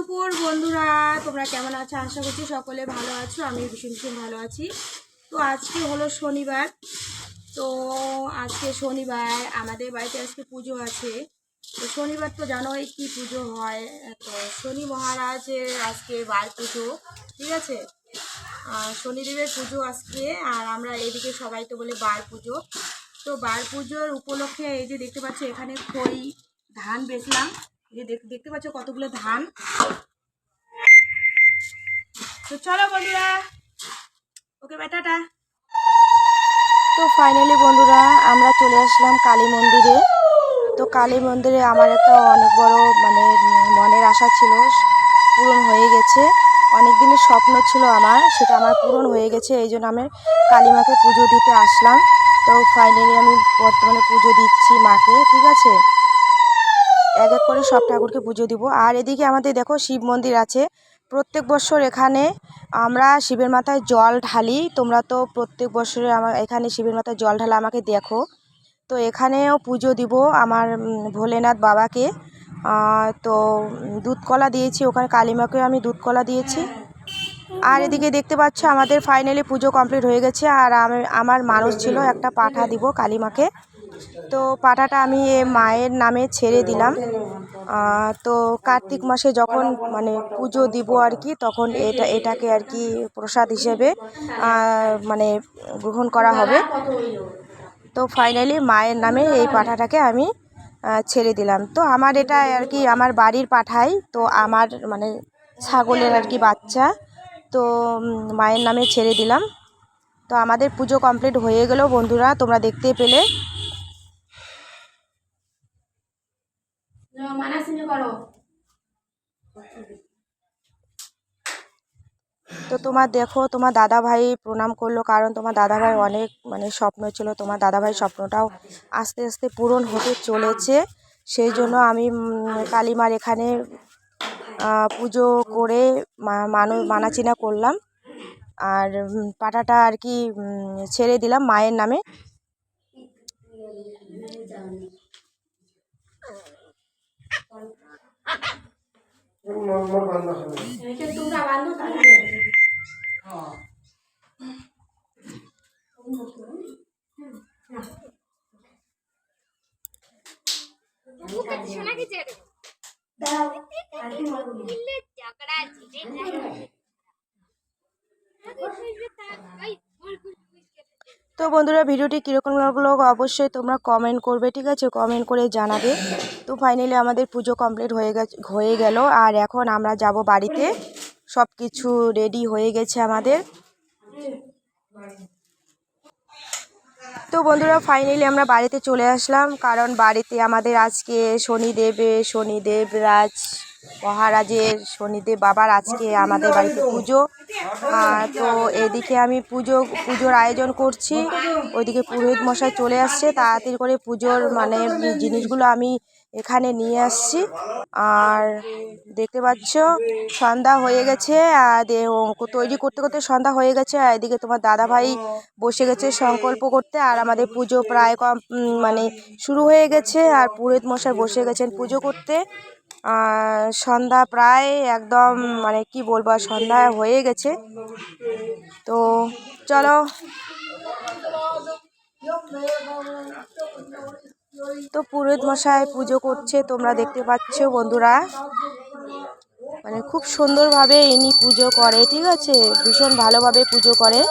দুপুর বন্ধুরা, তোমরা কেমন আছো? আশা করছি সকলে ভালো আছো। আমি ভীষণ ভালো আছি। তো আজকে হলো শনিবার। তো আজকে শনিবার আমাদের বাড়িতে আজকে পুজো আছে। তো শনিবার তো জানোই কি পুজো হয়। তো শনি মহারাজের আজকে বার পুজো, ঠিক আছে। শনিদেবের পুজো আজকে, আর আমরা এদিকে সবাই তো বলে বার পুজো। তো বার পুজোর উপলক্ষে এই যে দেখতে পাচ্ছ এখানে খই ধান বেচলাম। এই যে দেখতে পাচ্ছ কতগুলো ধান। তো চলো বন্ধুরা, ওকে বাই, টাটা। তো ফাইনালি বন্ধুরা আমরা চলে আসলাম কালী মন্দিরে। তো কালী মন্দিরে আমার একটা অনেক বড় মনের আশা ছিল, পূরণ হয়ে গেছে। অনেক দিনের স্বপ্ন ছিল আমার, সেটা আমার পূরণ হয়ে গেছে। এই জন্য আমি কালী মাকে পুজো দিতে আসলাম। তো ফাইনালি আমি বর্তমানে পুজো দিচ্ছি মাকে, ঠিক আছে। এক এক করে সব ঠাকুরকে পুজো দিব। আর এদিকে আমাদের দেখো শিব মন্দির আছে। প্রত্যেক বছর এখানে আমরা শিবের মাথায় জল ঢালি। তোমরা তো প্রত্যেক বছরে আমার এখানে শিবের মাথায় জল ঢালা আমাকে দেখো। তো এখানেও পুজো দিব আমার ভোলেনাথ বাবাকে। তো দুধ কলা দিয়েছি, ওখানে কালীমাকে আমি দুধ কলা দিয়েছি। আর এদিকে দেখতে পাচ্ছ আমাদের ফাইনালি পুজো কমপ্লিট হয়ে গেছে। আর আমার মানুষ ছিল একটা পাঠা দিব কালীমাকে। তো পাঠাটা আমি মায়ের নামে ছেড়ে দিলাম। তো কার্তিক মাসে যখন পুজো দিব আর কি, তখন এটাকে আর কি প্রসাদ হিসেবে গ্রহণ করা হবে। তো ফাইনালি মায়ের নামে এই পাঠাটাকে আমি ছেড়ে দিলাম। তো আমার এটা আর কি আমার বাড়ির পাঠাই, তো আমার ছাগলের আর কি বাচ্চা। তো মায়ের নামে ছেড়ে দিলাম। তো আমাদের পুজো কমপ্লিট হয়ে গেল বন্ধুরা, তোমরা দেখতে পেলে। তো তোমার দেখো তোমার দাদা ভাই প্রণাম করলো, কারণ তোমার দাদা ভাই অনেক স্বপ্ন ছিল। তোমার দাদা ভাই স্বপ্নটাও আস্তে আস্তে পূরণ হতে চলেছে। সেই জন্য আমি কালীমার এখানে পুজো করে মানাচিনা করলাম। আর পাঠাটা আর কি ছেড়ে দিলাম মায়ের নামে। তো বন্ধুরা ভিডিওটি কীরকম লাগলো অবশ্যই তোমরা কমেন্ট করবে, ঠিক আছে, কমেন্ট করে জানাবে। তো ফাইনালি আমাদের পুজো কমপ্লিট হয়ে গেল। আর এখন আমরা যাব বাড়িতে। সব কিছু রেডি হয়ে গেছে আমাদের। তো বন্ধুরা ফাইনালি আমরা বাড়িতে চলে আসলাম, কারণ বাড়িতে আমাদের আজকে শনিদেব রাজ মহারাজের শনিদেব বাবার আজকে আমাদের বাড়িতে পুজো। তো এদিকে আমি পুজোর আয়োজন করছি। ওইদিকে পুরোহিত মশাই চলে আসছে, তাড়াতাড়ি করে পুজোর জিনিসগুলো আমি এখানে নিয়ে আসছি। আর দেখতে পাচ্ছ সন্ধ্যা হয়ে গেছে, আর তৈরি করতে করতে সন্ধ্যা হয়ে গেছে। আর এদিকে তোমার দাদা ভাই বসে গেছে সংকল্প করতে। আর আমাদের পুজো প্রায় শুরু হয়ে গেছে। আর পুরোহিত মশাই বসে গেছেন পুজো করতে। সন্ধ্যা প্রায় একদম কি বলবো, সন্ধ্যা হয়ে গেছে। তো চলো। তো পুরোহিত মশাই পুজো করছে, তোমরা দেখতে পাচ্ছ বন্ধুরা। খুব সুন্দরভাবে ইনি পুজো করে, ঠিক আছে, ভীষণ ভালোভাবে পুজো করে।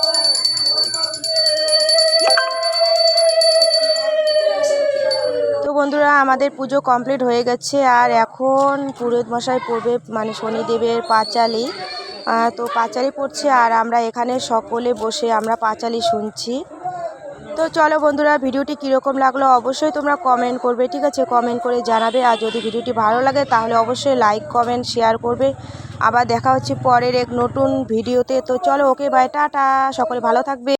তো বন্ধুরা আমাদের পুজো কমপ্লিট হয়ে গেছে। আর এখন পুরোহিত মশাই পড়বে শনিদেবের পাঁচালি। তো পাঁচালি পড়ছে, আর আমরা এখানে সকলে বসে আমরা পাঁচালি শুনছি। তো চলো বন্ধুরা, ভিডিওটি কীরকম লাগলো অবশ্যই তোমরা কমেন্ট করবে, ঠিক আছে, কমেন্ট করে জানাবে। আর যদি ভিডিওটি ভালো লাগে তাহলে অবশ্যই লাইক কমেন্ট শেয়ার করবে। আবার দেখা হচ্ছে পরের এক নতুন ভিডিওতে। তো চলো, ওকে বাই, টাটা, সকলে ভালো থাকবে।